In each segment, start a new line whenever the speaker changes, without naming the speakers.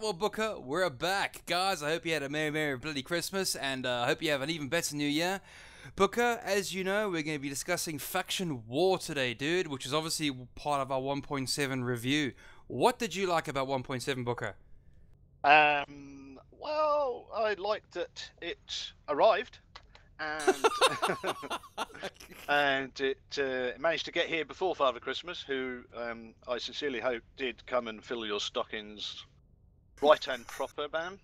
well, Booker, we're back. Guys, I hope you had a merry bloody Christmas, and I hope you have an even better New Year. Booker, as you know, we're going to be discussing Faction War today, dude, which is obviously part of our 1.7 review. What did you like about 1.7, Booker?
Well, I liked that it arrived, and and it managed to get here before Father Christmas, who I sincerely hope did come and fill your stockings right and proper, Bam.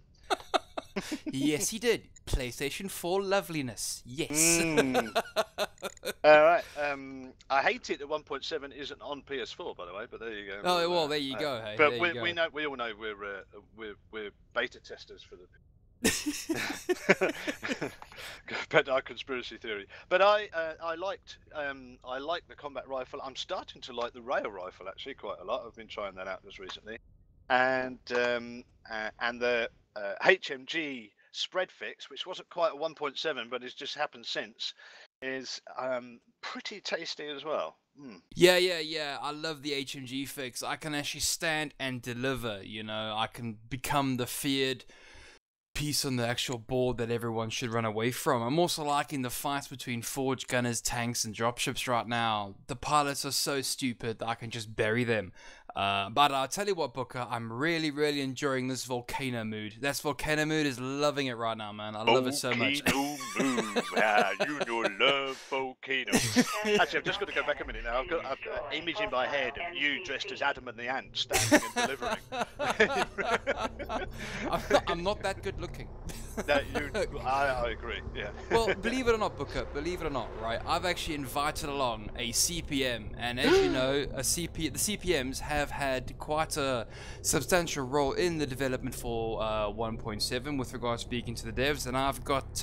Yes, he did. PlayStation 4 loveliness. Yes.
All right. I hate it that 1.7 isn't on PS4, by the way. But there you go.
Oh well, there you go. Hey,
but
there you go.
we all know we're beta testers for the. But our conspiracy theory. But I liked the combat rifle. I'm starting to like the rail rifle actually quite a lot. I've been trying that out just recently, and the HMG spread fix, which wasn't quite a 1.7, but it's just happened since, is pretty tasty as well.
Yeah. I love the HMG fix. I can actually stand and deliver, you know. I can become the feared piece on the actual board that everyone should run away from. I'm also liking the fights between forge gunners, tanks, and dropships right now. The pilots are so stupid that I can just bury them. But I'll tell you what, Booker, I'm really enjoying this volcano mood. That volcano mood is loving it right now, man. I love it so much.
Volcano mood. Yeah, you know, love volcanoes. Actually, I've just got to go back a minute now. I've got an image in my head of you dressed as Adam and the Ant, standing and delivering.
I'm not that good looking.
I agree, yeah.
Well, believe it or not, Booker, believe it or not, right, I've actually invited along a CPM, and as you know, the CPMs have had quite a substantial role in the development for 1.7 with regards to speaking to the devs, and I've got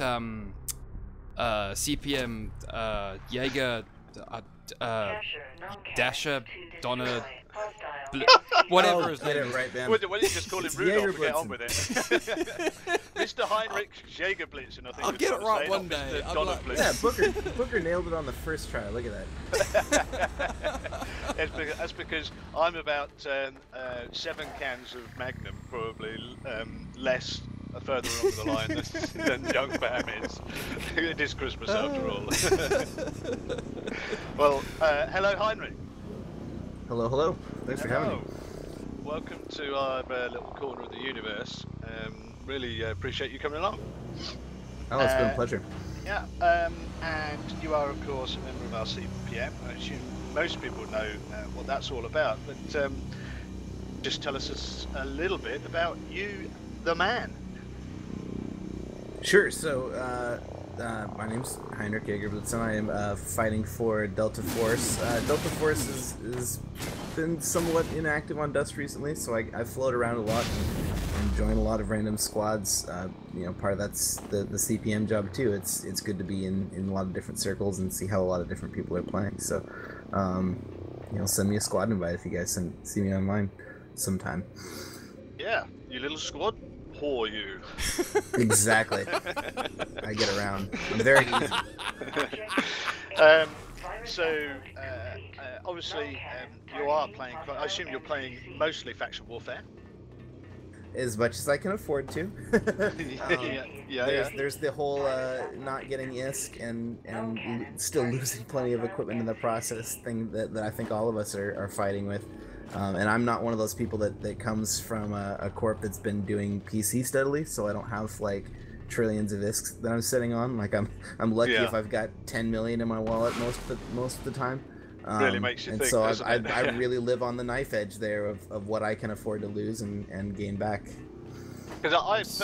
CPM Jaeger, Dasher, Donna, whatever his name is.
Right, man.
Why don't you just call him Rudolph and get on with it? Mr. Heinrich Jägerblitzen, I think.
I'll get it right one day.
Yeah, Booker nailed it on the first try. Look at that.
That's because I'm about 7 cans of Magnum, probably less further along the line than young Bam is. It is Christmas after all. Well, hello Heinrich.
Hello. Thanks for having me.
Welcome to our little corner of the universe. Really appreciate you coming along.
Oh, it's been a pleasure.
Yeah, and you are, of course, a member of our CPM. I assume most people know what that's all about, but just tell us a little bit about you, the man.
Sure. So, my name's Heinrich Jägerblitzen. I am fighting for Delta Force. Delta Force has been somewhat inactive on Dust recently, so I float around a lot and join a lot of random squads. You know, part of that's the CPM job too. It's good to be in a lot of different circles and see how a lot of different people are playing. So, you know, send me a squad invite if you guys see me online sometime. Yeah,
you little squad. Whore you.
Exactly. I get around. I'm very easy.
So, obviously, you are playing. I assume you're playing mostly faction warfare.
As much as I can afford to. There's the whole not getting ISK and still losing plenty of equipment in the process thing that I think all of us are fighting with. And I'm not one of those people that comes from a corp that's been doing PC steadily, so I don't have like trillions of ISKs that I'm sitting on. Like I'm lucky if I've got 10 million in my wallet most of the time.
Really makes you think.
And so I really live on the knife edge there of what I can afford to lose and gain back.
Because I was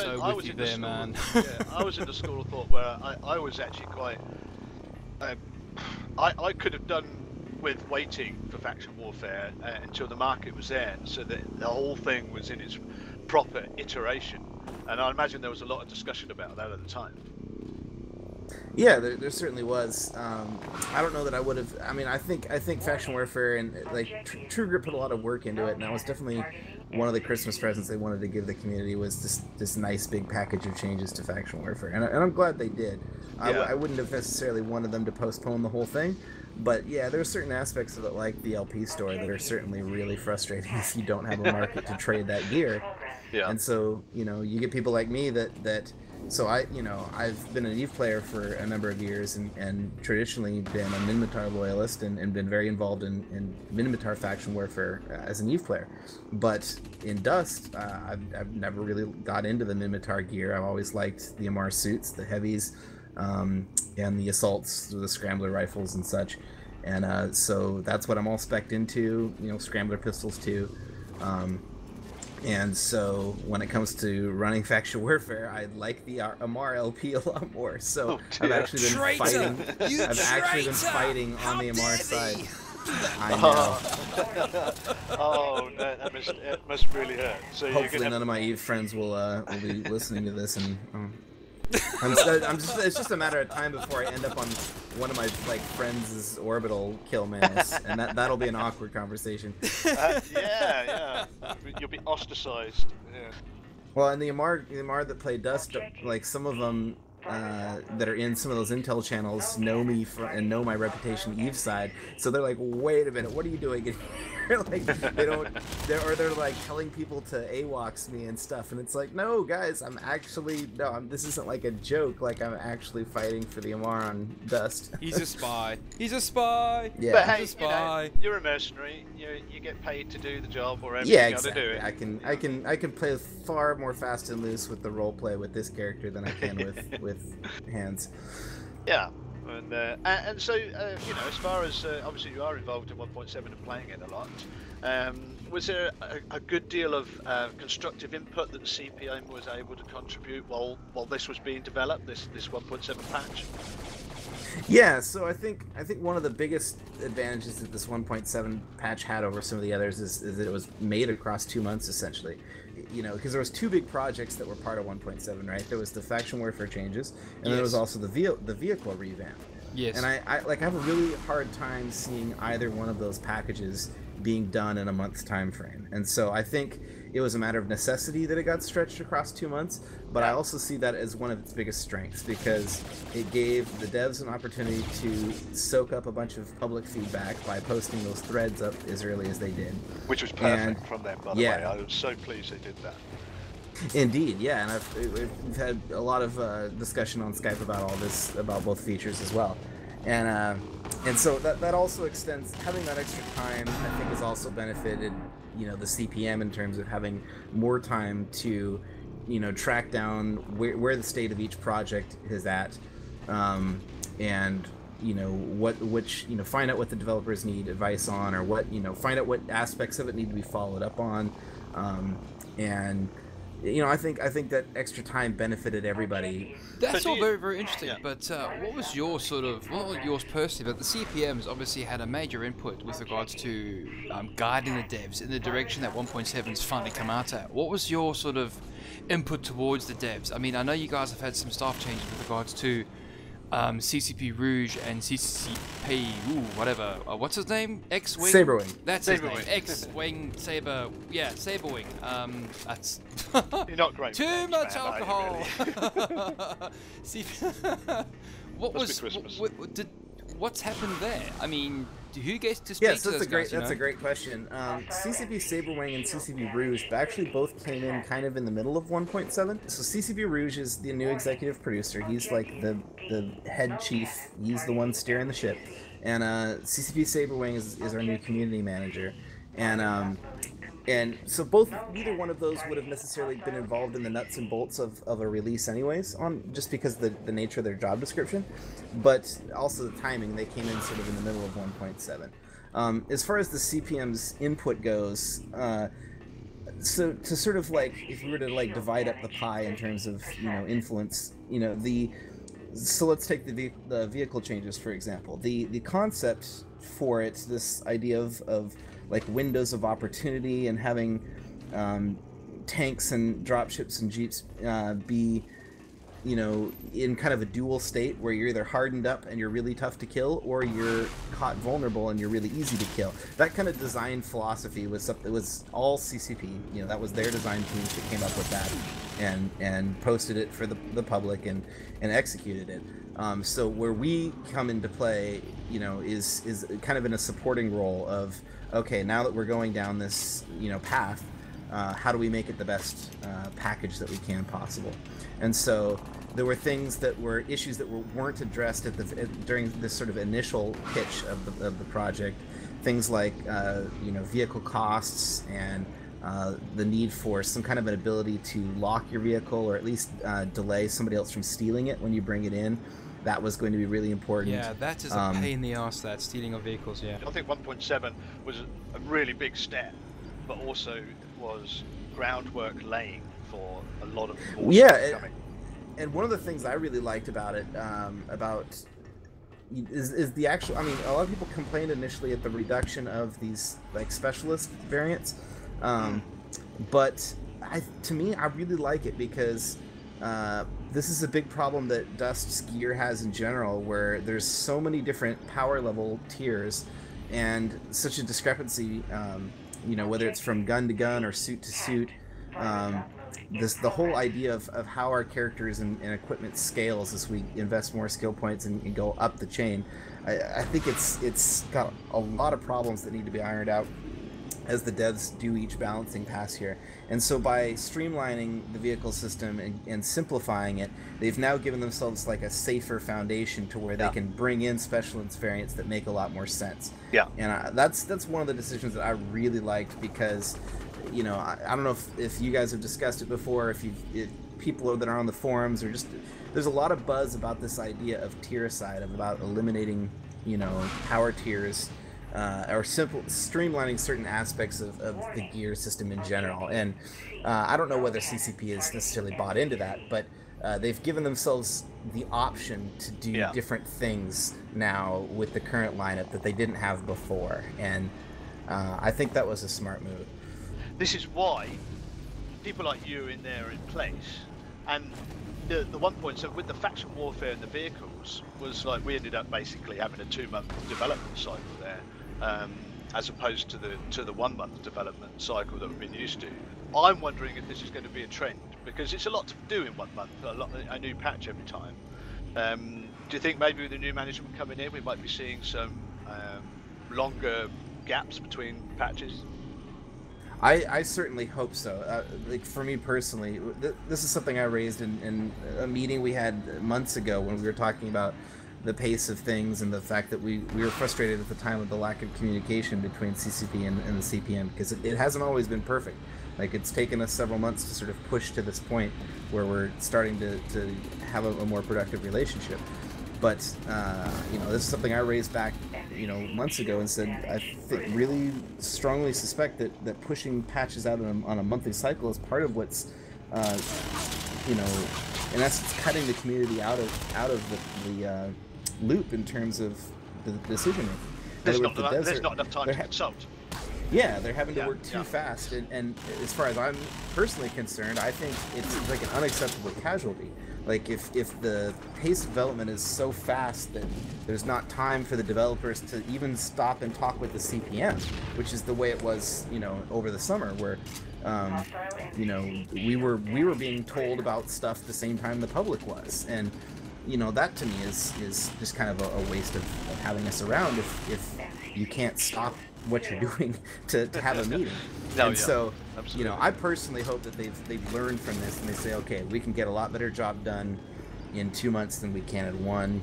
in the school of thought where I was actually quite. I could have done with waiting for faction warfare until the market was there, so that the whole thing was in its proper iteration, and I imagine there was a lot of discussion about that at the time.
Yeah, there certainly was. I don't know that I would have. I mean, I think faction warfare and like True Grit put a lot of work into it, and that was definitely one of the Christmas presents they wanted to give the community was this nice big package of changes to faction warfare, and I'm glad they did. I wouldn't have necessarily wanted them to postpone the whole thing. But yeah, there's certain aspects of it, like the LP store, that are certainly really frustrating if you don't have a market to trade that gear.
Yeah.
And so, you know, you get people like me that so I've been an EVE player for a number of years and traditionally been a Minmatar loyalist and been very involved in Minmatar faction warfare as an EVE player. But in Dust, I've never really got into the Minmatar gear. I've always liked the Amar suits, the heavies, and the assaults, the scrambler rifles and such. And so that's what I'm all spec'd into, you know, scrambler pistols too. And so when it comes to running faction warfare, I like the Amar LP a lot more. So I've actually been fighting. I've actually been fighting on the Amar side. I know.
Oh, no, that must really hurt. So
hopefully none of my EVE friends will be listening to this, and it's just a matter of time before I end up on one of my friends' orbital kill mails, and that'll be an awkward conversation.
Yeah. You'll be ostracized. Yeah.
Well, and the Amar that play Dust, like some of them that are in some of those intel channels know me and know my reputation EVE side, so they're like, wait a minute, what are you doing in here? Like they're like telling people to AWACS me and stuff, and it's like, no guys, this isn't like a joke, like I'm actually fighting for the Amar on Dust.
He's a spy. Yeah,
But hey,
he's a spy.
You're a mercenary. You get paid to do the job, or whatever
Yeah,
you gotta
exactly.
do it.
I can play far more fast and loose with the role play with this character than I can with hands.
Yeah, and so you know, as far as obviously you are involved in 1.7 and playing it a lot, was there a good deal of constructive input that the CPM was able to contribute while this was being developed, this 1.7 patch?
Yeah, so I think one of the biggest advantages that this 1.7 patch had over some of the others is that it was made across 2 months essentially. You know, because there was two big projects that were part of 1.7, right? There was the faction warfare changes, and then there was also the vehicle revamp.
Yes.
And I have a really hard time seeing either one of those packages being done in a month's time frame. And so I think it was a matter of necessity that it got stretched across 2 months, but I also see that as one of its biggest strengths because it gave the devs an opportunity to soak up a bunch of public feedback by posting those threads up as early as they did.
Which was perfect from them, by the way. I was so pleased they did that.
Indeed, yeah, and we've had a lot of discussion on Skype about all this, about both features as well. And so that also extends, having that extra time, I think, has also benefited, you know, the CPM in terms of having more time to, you know, track down where the state of each project is at, and you know find out what the developers need advice on, or find out what aspects of it need to be followed up on, and you know, I think that extra time benefited everybody.
That's all very, very interesting. Yeah. But what was your not yours personally, but the CPMs obviously had a major input with regards to guiding the devs in the direction that 1.7's finally come out at. What was your sort of input towards the devs? I mean, I know you guys have had some staff changes with regards to CCP Rouge and CCP, whatever. What's his name? X-Wing?
Saberwing.
That's his name. X-Wing, Saber. Yeah, Saberwing. That's...
You're not great.
Too much
man,
alcohol.
Really?
What's happened there? I mean, who gets to speak
yes,
to
that's
those guys,
a great question. CCP Saberwing and CCP Rouge actually both came in kind of in the middle of 1.7. So CCP Rouge is the new executive producer. He's like the head chief. He's the one steering the ship. And CCP Saberwing is our new community manager. And so neither one of those would have necessarily been involved in the nuts and bolts of a release anyways, just because the nature of their job description, but also the timing. They came in sort of in the middle of 1.7. As far as the CPM's input goes, so to sort of like, if we were to like divide up the pie in terms of, you know, influence, you know, so let's take the vehicle changes, for example. The concept for it, this idea of like windows of opportunity and having tanks and dropships and jeeps be, you know, in kind of a dual state where you're either hardened up and you're really tough to kill, or you're caught vulnerable and you're really easy to kill. That kind of design philosophy was something, it was all CCP. You know, that was their design teams that came up with that and posted it for the public and executed it. So where we come into play, you know, is kind of in a supporting role of, okay, now that we're going down this, you know, path, how do we make it the best package that we can possible. And so there were things that were issues that weren't addressed during this sort of initial pitch of the project. Things like vehicle costs and the need for some kind of an ability to lock your vehicle, or at least delay somebody else from stealing it when you bring it in. That was going to be really important.
Yeah, that is a pain in the ass, that stealing of vehicles, yeah.
I think 1.7 was a really big step, but also was groundwork laying for a lot of coming.
And one of the things I really liked about it, is the actual, I mean, a lot of people complained initially at the reduction of these like specialist variants, but to me, I really like it because this is a big problem that Dust's gear has in general, where there's so many different power level tiers and such a discrepancy, whether it's from gun to gun or suit to suit. The whole idea of how our characters and equipment scales as we invest more skill points and go up the chain, I think it's got a lot of problems that need to be ironed out as the devs do each balancing pass here. And so by streamlining the vehicle system and simplifying it, they've now given themselves like a safer foundation to where they can bring in specialist variants that make a lot more sense.
Yeah.
And that's one of the decisions that I really liked, because I don't know if you guys have discussed it before, if people that are on the forums, or just there's a lot of buzz about this idea of tier side, about eliminating power tiers, or streamlining certain aspects of the gear system in general. And I don't know whether CCP has necessarily bought into that, but they've given themselves the option to do different things now with the current lineup that they didn't have before, and I think that was a smart move.
This is why people like you in there in place, and the 1.7 with the faction warfare and the vehicles was like, we ended up basically having a 2-month development cycle there, as opposed to the 1-month development cycle that we've been used to. I'm wondering if this is going to be a trend, because it's a lot to do in 1 month, a new patch every time. Do you think maybe with the new management coming in, we might be seeing some longer gaps between patches?
I certainly hope so. Like for me personally, this is something I raised in a meeting we had months ago when we were talking about the pace of things and the fact that we were frustrated at the time with the lack of communication between CCP and the CPM, because it hasn't always been perfect. Like, it's taken us several months to sort of push to this point where we're starting to have a more productive relationship. But this is something I raised back months ago and said I really strongly suspect that pushing patches out on a monthly cycle is part of what's in essence cutting the community out of the loop in terms of the decision making.
There's not enough time to consult.
Yeah, they're having to work too fast, and as far as I'm personally concerned, I think it's like an unacceptable casualty. Like, if the pace of development is so fast that there's not time for the developers to even stop and talk with the CPM, which is the way it was, over the summer, where, we were being told about stuff the same time the public was, and that to me is just kind of a waste of having us around if you can't stop what you're doing to have a meeting. So absolutely. I personally hope that they've learned from this and they say, okay, we can get a lot better job done in 2 months than we can in one.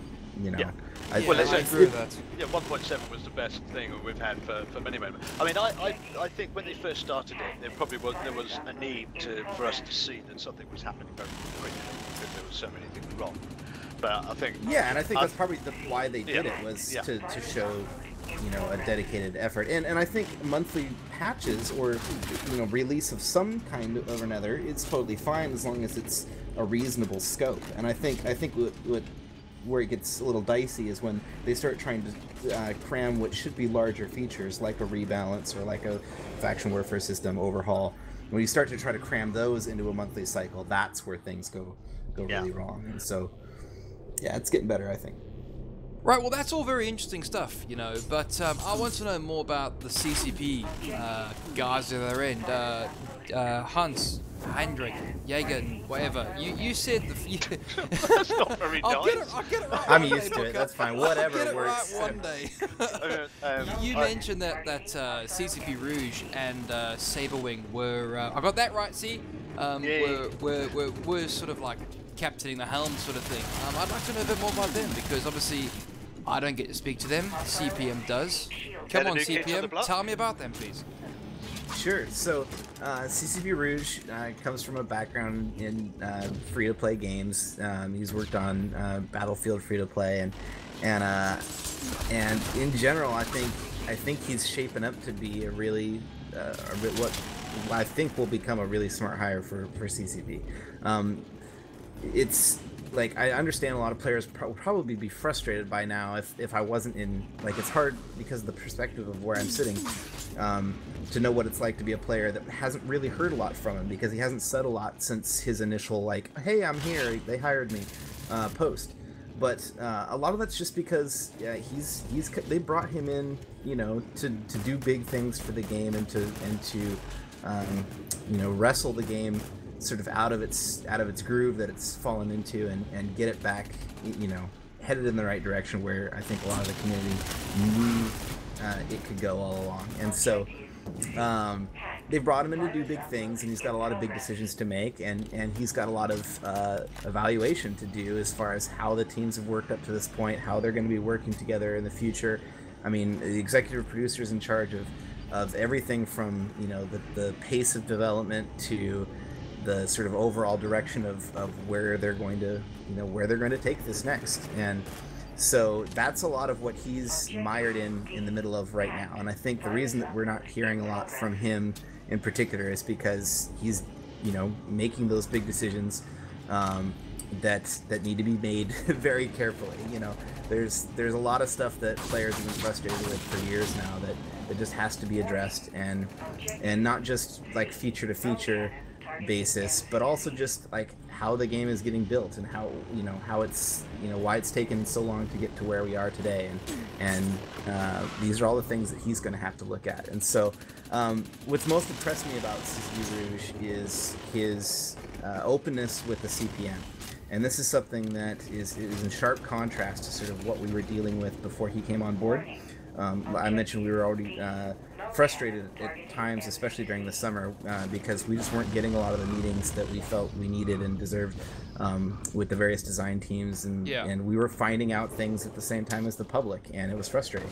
I agree with that.
Yeah, 1.7 was the best thing we've had for many moments. I mean, I think when they first started it, there was a need for us to see that something was happening very quickly because there were so many things wrong. But I think
that's probably why they did it, was to show a dedicated effort, and I think monthly patches or release of some kind of another, it's totally fine as long as it's a reasonable scope. And I think where it gets a little dicey is when they start trying to cram what should be larger features like a rebalance or like a faction warfare system overhaul. When you start to try to cram those into a monthly cycle, that's where things go really wrong. And so it's getting better, I think.
Right, well, that's all very interesting stuff, you know, but I want to know more about the CCP guys at their end. Hans, Hendrik, Jaeger, whatever. You said the.
That's not very
I'll
nice.
I'll get it right.
I'm
one
used
day,
to it.
Booker.
That's fine. Whatever
I'll get it
works.
right one day. You
I-
mentioned that CCP Rouge and Saberwing were. I got that right. See,
Yeah.
were sort of like captaining the helm, sort of thing. I'd like to know a bit more about them because obviously I don't get to speak to them. CPM does. Come
the
on,
new kids on the
CPM,
block?
tell me about them, please.
Sure. So, CCP Rouge comes from a background in free-to-play games. He's worked on Battlefield free-to-play, and in general, I think he's shaping up to be what I think will become a really smart hire for CCP. It's like I understand a lot of players would probably be frustrated by now if I wasn't in, like, it's hard because of the perspective of where I'm sitting to know what it's like to be a player that hasn't really heard a lot from him because he hasn't said a lot since his initial, like, hey, I'm here, they hired me post. But a lot of that's just because they brought him in, you know, to do big things for the game and to you know, wrestle the game sort of out of its groove that it's fallen into and get it back, you know, headed in the right direction where I think a lot of the community knew it could go all along. And so they brought him in to do big things, and he's got a lot of big decisions to make, and he's got a lot of evaluation to do as far as how the teams have worked up to this point, how they're going to be working together in the future. I mean, the executive producer's in charge of everything from, you know, the pace of development to the sort of overall direction of where they're going to, you know, where they're going to take this next. And so that's a lot of what he's mired in the middle of right now. And I think the reason that we're not hearing a lot from him in particular is because he's, you know, making those big decisions that need to be made very carefully. You know, there's a lot of stuff that players have been frustrated with for years now that just has to be addressed, and not just like feature to feature basis, but also just like how the game is getting built and how, you know, how it's, you know, why it's taken so long to get to where we are today, and these are all the things that he's going to have to look at. And so what's most impressed me about CCP Rouge is his openness with the CPM, and this is something that is in sharp contrast to sort of what we were dealing with before he came on board. I mentioned we were already frustrated at times, especially during the summer, because we just weren't getting a lot of the meetings that we felt we needed and deserved with the various design teams, and we were finding out things at the same time as the public, and it was frustrating.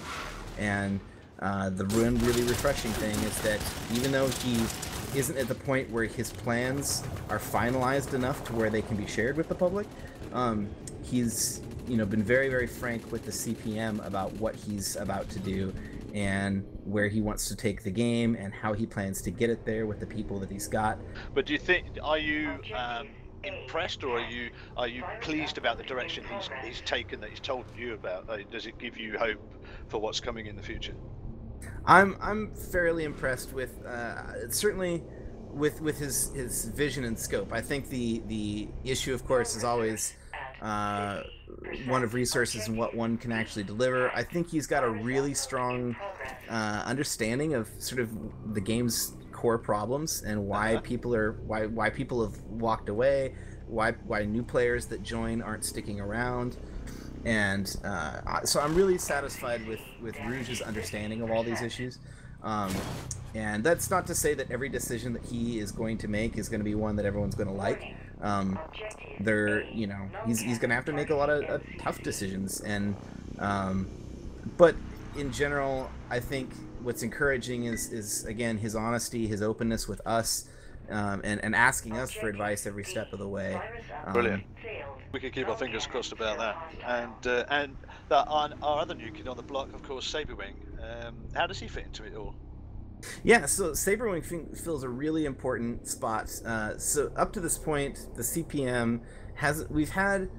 And the really refreshing thing is that even though he isn't at the point where his plans are finalized enough to where they can be shared with the public, he's, you know, been very frank with the CPM about what he's about to do and where he wants to take the game and how he plans to get it there with the people that he's got.
But do you think, are you impressed, or are you pleased about the direction he's taken, that he's told you about? Does it give you hope for what's coming in the future?
I'm fairly impressed with certainly with his vision and scope. I think the issue, of course, is always one of resources and what one can actually deliver. I think he's got a really strong understanding of sort of the game's core problems and why people have walked away, why new players that join aren't sticking around. And so I'm really satisfied with Rouge's understanding of all these issues. And that's not to say that every decision that he is going to make is going to be one that everyone's going to like. You know, he's going to have to make a lot of tough decisions. And but in general, I think what's encouraging is again his honesty, his openness with us, and asking us for advice every step of the way.
Brilliant. We can keep our fingers crossed about that. And our other new kid on the block, of course, Saberwing. How does he fit into it all?
Yeah, so Saberwing fills a really important spot. So up to this point, the CPM we've had,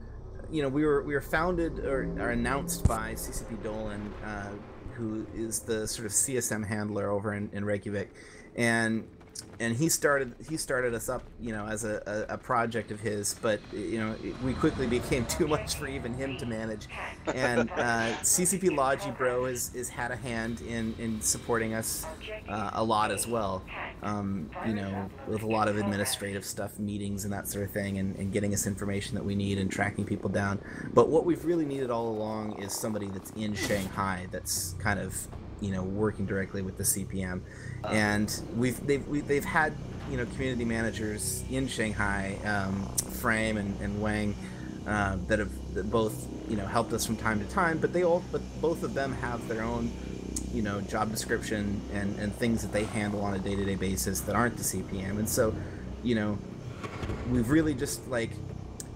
you know, we were founded or announced by CCP Dolan, who is the sort of CSM handler over in Reykjavik, and and he started us up, you know, as a project of his, but you know, we quickly became too much for even him to manage. And CCP Logi Bro has had a hand in supporting us a lot as well. You know, with a lot of administrative stuff, meetings and that sort of thing, and getting us information that we need and tracking people down. But what we've really needed all along is somebody that's in Shanghai that's kind of, you know, working directly with the CPM. And they've had, you know, community managers in Shanghai, Frame and Wang, that both, you know, helped us from time to time, but both of them have their own, you know, job description and things that they handle on a day-to-day basis that aren't the CPM. And so, you know, we've really just like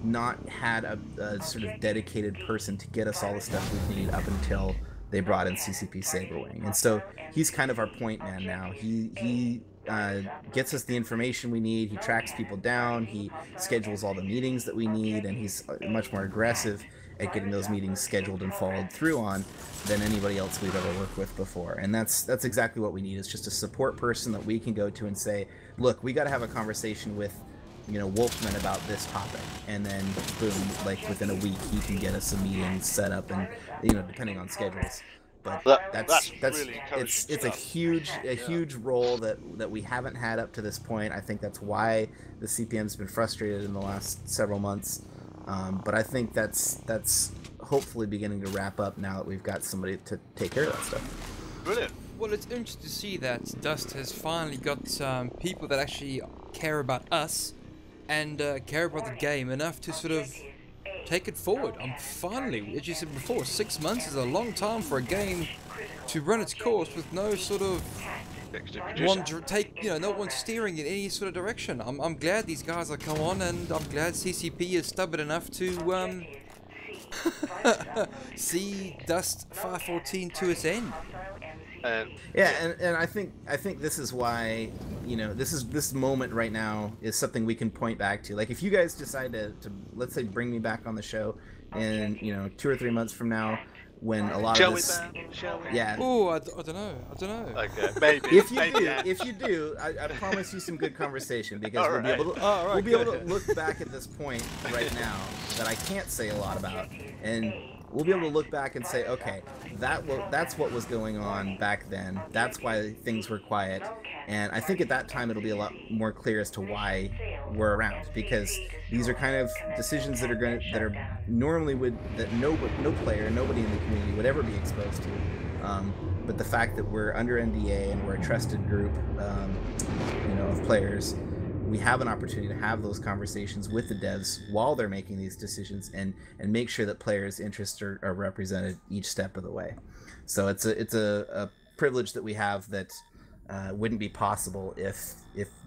not had a sort of dedicated person to get us all the stuff we need up until they brought in CCP Saberwing. And so he's kind of our point man now. He gets us the information we need, he tracks people down, he schedules all the meetings that we need, and he's much more aggressive at getting those meetings scheduled and followed through on than anybody else we've ever worked with before. And that's exactly what we need, is just a support person that we can go to and say, look, we got to have a conversation with, you know, Wolfman about this topic, and then boom, like within a week he can get us a meeting set up, and, you know, depending on schedules. But that's really it's a huge role that we haven't had up to this point. I think that's why the CPM's been frustrated in the last several months. But I think that's hopefully beginning to wrap up now that we've got somebody to take care of that stuff.
Brilliant.
Well, it's interesting to see that Dust has finally got people that actually care about us and care about the game enough to sort of take it forward. I'm finally, as you said before, 6 months is a long time for a game to run its course with no sort of no one steering in any sort of direction. I'm glad these guys have come on, and I'm glad CCP is stubborn enough to see DUST514 to its end.
Yeah, and I think this is why, you know, this moment right now is something we can point back to. Like, if you guys decide to let's say bring me back on the show in, you know, 2 or 3 months from now, when a lot of this,
Shall we?
yeah.
Oh, I don't know.
Okay, maybe.
If you do, I promise you some good conversation, because we'll be able to look back at this point right now that I can't say a lot about, and we'll be able to look back and say, okay, that's what was going on back then. That's why things were quiet. And I think at that time it'll be a lot more clear as to why we're around, because these are kind of decisions that are normally that no player, nobody in the community would ever be exposed to. But the fact that we're under NDA and we're a trusted group, you know, of players, we have an opportunity to have those conversations with the devs while they're making these decisions, and make sure that players' interests are represented each step of the way. So it's a privilege that we have that wouldn't be possible if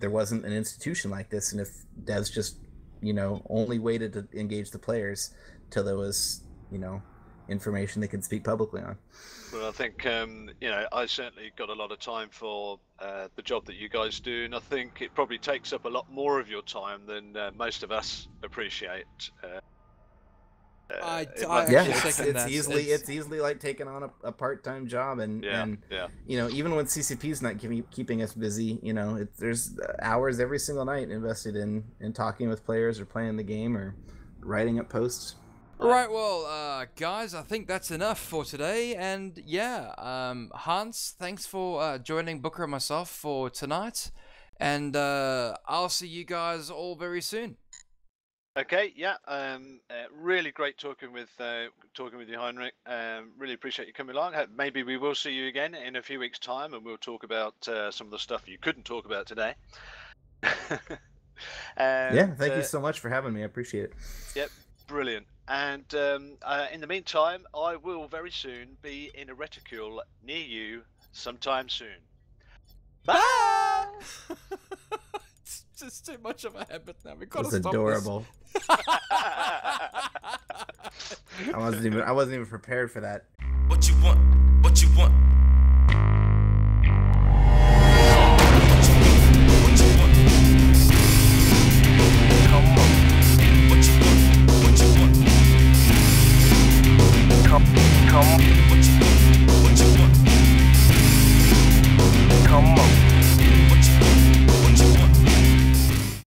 there wasn't an institution like this, and if devs just, you know, only waited to engage the players till there was, you know, information they could speak publicly on.
Well, I think, you know, I certainly got a lot of time for the job that you guys do, and I think it probably takes up a lot more of your time than most of us appreciate.
It's easily like taking on a part-time job, and you know, even when CCP's not keeping us busy, you know, there's hours every single night invested in talking with players or playing the game or writing up posts.
Right, well, guys, I think that's enough for today, and yeah, Hans, thanks for joining Booker and myself for tonight, and I'll see you guys all very soon.
Okay, yeah, really great talking with you, Heinrich. Really appreciate you coming along. Maybe we will see you again in a few weeks' time, and we'll talk about some of the stuff you couldn't talk about today.
Yeah, thank you so much for having me. I appreciate it.
Yep, brilliant. And in the meantime, I will very soon be in a reticule near you sometime soon. Bye!
It's just too much of a habit now. We gotta
stop. It's adorable. I wasn't even prepared for that.
What you want? What you want? Come on. What you want?